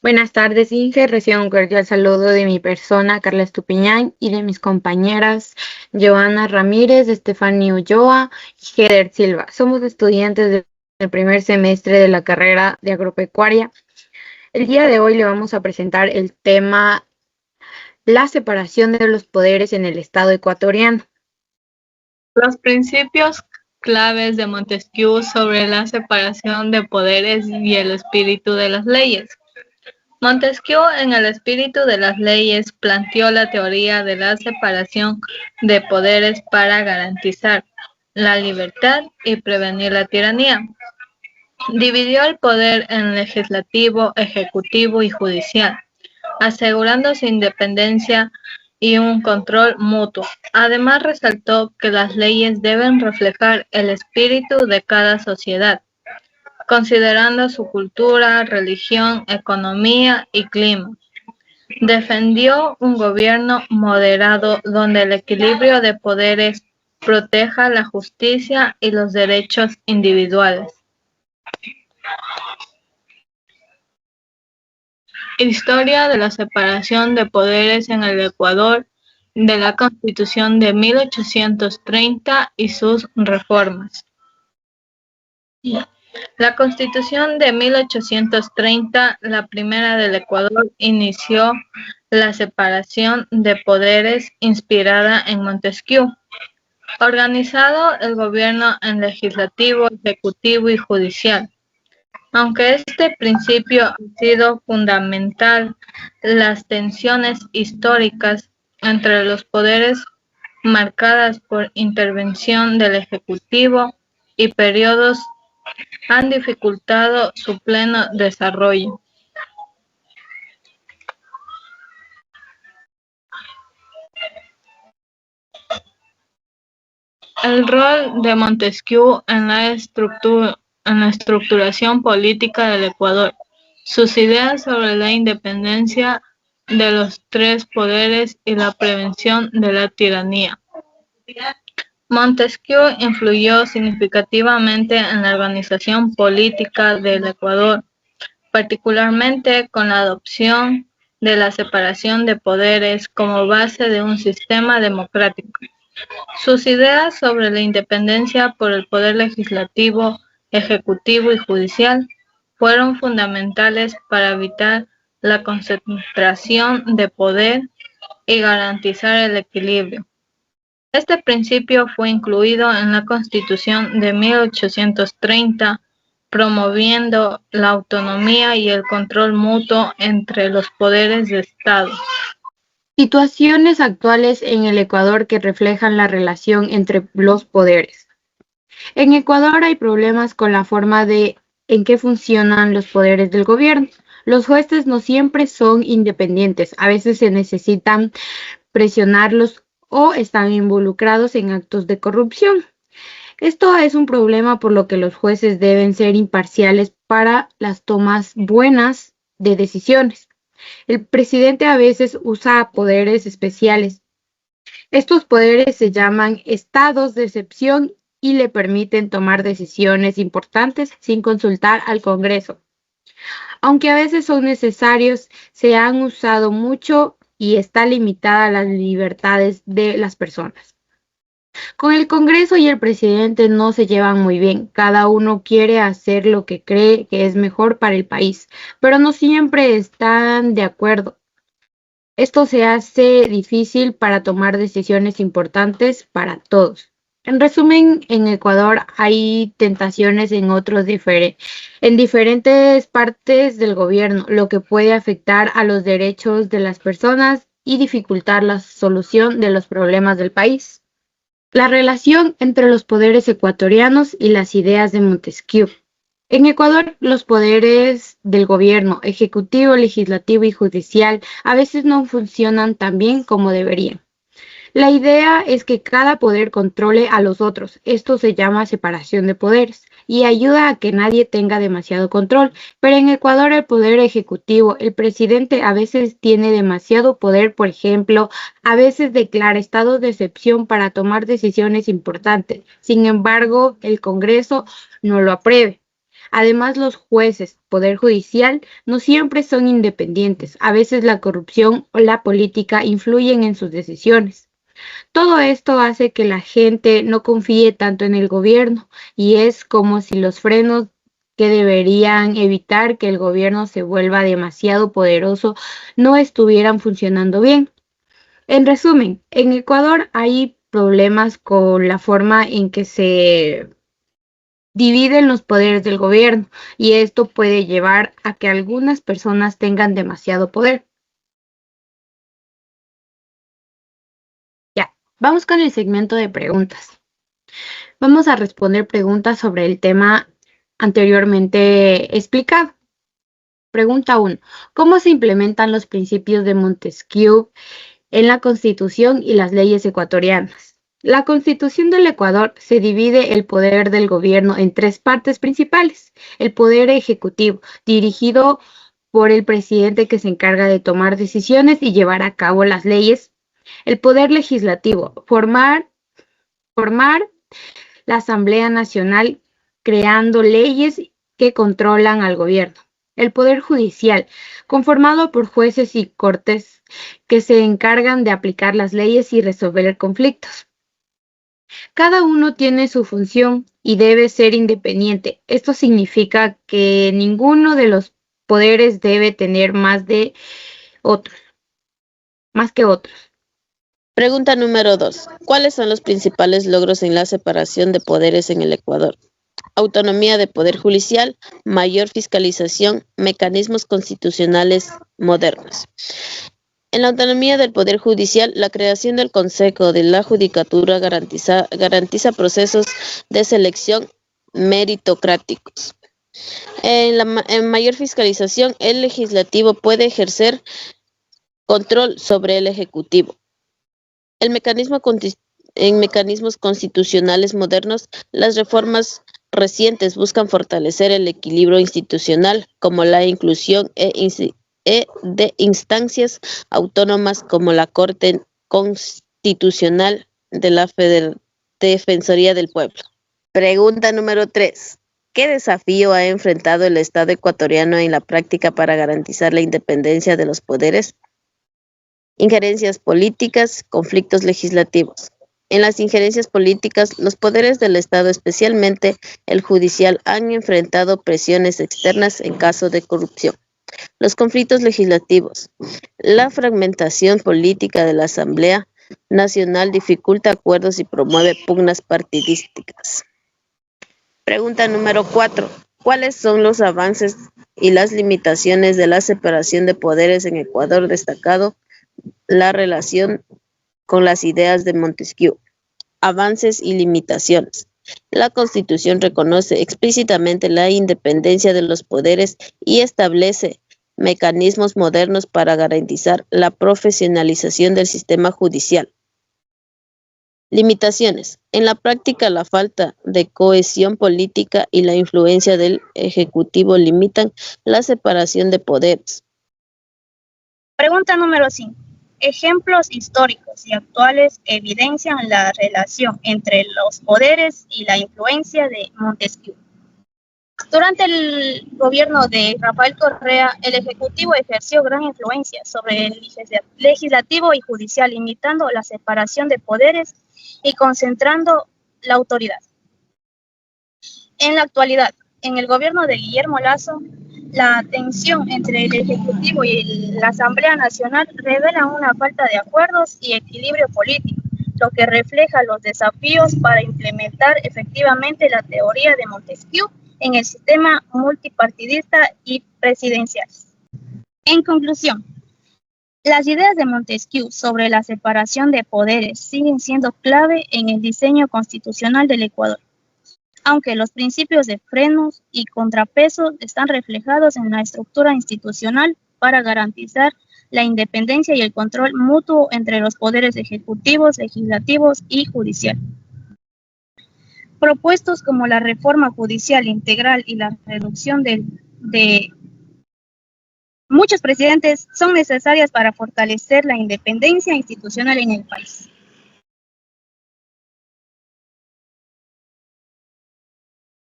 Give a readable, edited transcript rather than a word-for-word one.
Buenas tardes, Inge. Recibo un cordial saludo de mi persona, Carla Estupiñán, y de mis compañeras Joana Ramírez, Estefanía Ulloa y Heather Silva. Somos estudiantes del primer semestre de la carrera de agropecuaria. El día de hoy le vamos a presentar el tema la separación de los poderes en el Estado ecuatoriano. Los principios claves de Montesquieu sobre la separación de poderes y el espíritu de las leyes. Montesquieu, en el espíritu de las leyes, planteó la teoría de la separación de poderes para garantizar la libertad y prevenir la tiranía. Dividió el poder en legislativo, ejecutivo y judicial, asegurando su independencia y un control mutuo. Además, resaltó que las leyes deben reflejar el espíritu de cada sociedad, considerando su cultura, religión, economía y clima. Defendió un gobierno moderado donde el equilibrio de poderes proteja la justicia y los derechos individuales. Historia de la separación de poderes en el Ecuador de la Constitución de 1830 y sus reformas. La Constitución de 1830, la primera del Ecuador, inició la separación de poderes inspirada en Montesquieu, organizado el gobierno en legislativo, ejecutivo y judicial. Aunque este principio ha sido fundamental, las tensiones históricas entre los poderes, marcadas por intervención del Ejecutivo y periodos, han dificultado su pleno desarrollo. El rol de Montesquieu en la estructuración política del Ecuador. Sus ideas sobre la independencia de los tres poderes y la prevención de la tiranía. Montesquieu influyó significativamente en la organización política del Ecuador, particularmente con la adopción de la separación de poderes como base de un sistema democrático. Sus ideas sobre la independencia por el poder legislativo, ejecutivo y judicial fueron fundamentales para evitar la concentración de poder y garantizar el equilibrio. Este principio fue incluido en la Constitución de 1830, promoviendo la autonomía y el control mutuo entre los poderes de Estado. Situaciones actuales en el Ecuador que reflejan la relación entre los poderes. En Ecuador hay problemas con la forma en que funcionan los poderes del gobierno. Los jueces no siempre son independientes, a veces se necesitan presionarlos o están involucrados en actos de corrupción. Esto es un problema por lo que los jueces deben ser imparciales para las tomas buenas de decisiones. El presidente a veces usa poderes especiales. Estos poderes se llaman estados de excepción y le permiten tomar decisiones importantes sin consultar al Congreso. Aunque a veces son necesarios, se han usado mucho y está limitada las libertades de las personas. Con el Congreso y el presidente no se llevan muy bien. Cada uno quiere hacer lo que cree que es mejor para el país, pero no siempre están de acuerdo. Esto se hace difícil para tomar decisiones importantes para todos. En resumen, en Ecuador hay tentaciones en diferentes partes del gobierno, lo que puede afectar a los derechos de las personas y dificultar la solución de los problemas del país. La relación entre los poderes ecuatorianos y las ideas de Montesquieu. En Ecuador, los poderes del gobierno, ejecutivo, legislativo y judicial a veces no funcionan tan bien como deberían. La idea es que cada poder controle a los otros. Esto se llama separación de poderes y ayuda a que nadie tenga demasiado control. Pero en Ecuador el poder ejecutivo, el presidente a veces tiene demasiado poder, por ejemplo, a veces declara estados de excepción para tomar decisiones importantes. Sin embargo, el Congreso no lo apruebe. Además, los jueces, poder judicial, no siempre son independientes. A veces la corrupción o la política influyen en sus decisiones. Todo esto hace que la gente no confíe tanto en el gobierno y es como si los frenos que deberían evitar que el gobierno se vuelva demasiado poderoso no estuvieran funcionando bien. En resumen, en Ecuador hay problemas con la forma en que se dividen los poderes del gobierno y esto puede llevar a que algunas personas tengan demasiado poder. Ya, vamos con el segmento de preguntas. Vamos a responder preguntas sobre el tema anteriormente explicado. Pregunta 1. ¿Cómo se implementan los principios de Montesquieu en la Constitución y las leyes ecuatorianas? La Constitución del Ecuador se divide el poder del gobierno en tres partes principales. El poder ejecutivo, dirigido por el presidente que se encarga de tomar decisiones y llevar a cabo las leyes. El poder legislativo, formar la Asamblea Nacional creando leyes que controlan al gobierno. El Poder Judicial, conformado por jueces y cortes que se encargan de aplicar las leyes y resolver conflictos. Cada uno tiene su función y debe ser independiente. Esto significa que ninguno de los poderes debe tener más que otros. Pregunta número 2. ¿Cuáles son los principales logros en la separación de poderes en el Ecuador? Autonomía de poder judicial, mayor fiscalización, mecanismos constitucionales modernos. En la autonomía del poder judicial, la creación del Consejo de la Judicatura garantiza procesos de selección meritocráticos. En mayor fiscalización, el legislativo puede ejercer control sobre el ejecutivo. En mecanismos constitucionales modernos, las reformas recientes buscan fortalecer el equilibrio institucional, como la inclusión de instancias autónomas como la Corte Constitucional de la Defensoría del Pueblo. Pregunta número 3. ¿Qué desafío ha enfrentado el Estado ecuatoriano en la práctica para garantizar la independencia de los poderes? Injerencias políticas, conflictos legislativos. En las injerencias políticas, los poderes del Estado, especialmente el judicial, han enfrentado presiones externas en caso de corrupción. Los conflictos legislativos. La fragmentación política de la Asamblea Nacional dificulta acuerdos y promueve pugnas partidísticas. Pregunta número 4. ¿Cuáles son los avances y las limitaciones de la separación de poderes en Ecuador, destacado la relación con las ideas de Montesquieu? Avances y limitaciones. La Constitución reconoce explícitamente la independencia de los poderes y establece mecanismos modernos para garantizar la profesionalización del sistema judicial. Limitaciones. En la práctica, la falta de cohesión política y la influencia del Ejecutivo limitan la separación de poderes. Pregunta número 5. Ejemplos históricos y actuales evidencian la relación entre los poderes y la influencia de Montesquieu. Durante el gobierno de Rafael Correa, el Ejecutivo ejerció gran influencia sobre el legislativo y judicial, limitando la separación de poderes y concentrando la autoridad. En la actualidad, en el gobierno de Guillermo Lasso, la tensión entre el Ejecutivo y la Asamblea Nacional revela una falta de acuerdos y equilibrio político, lo que refleja los desafíos para implementar efectivamente la teoría de Montesquieu en el sistema multipartidista y presidencial. En conclusión, las ideas de Montesquieu sobre la separación de poderes siguen siendo clave en el diseño constitucional del Ecuador, aunque los principios de frenos y contrapesos están reflejados en la estructura institucional para garantizar la independencia y el control mutuo entre los poderes ejecutivos, legislativos y judicial. Propuestos como la reforma judicial integral y la reducción de muchos presidentes son necesarias para fortalecer la independencia institucional en el país.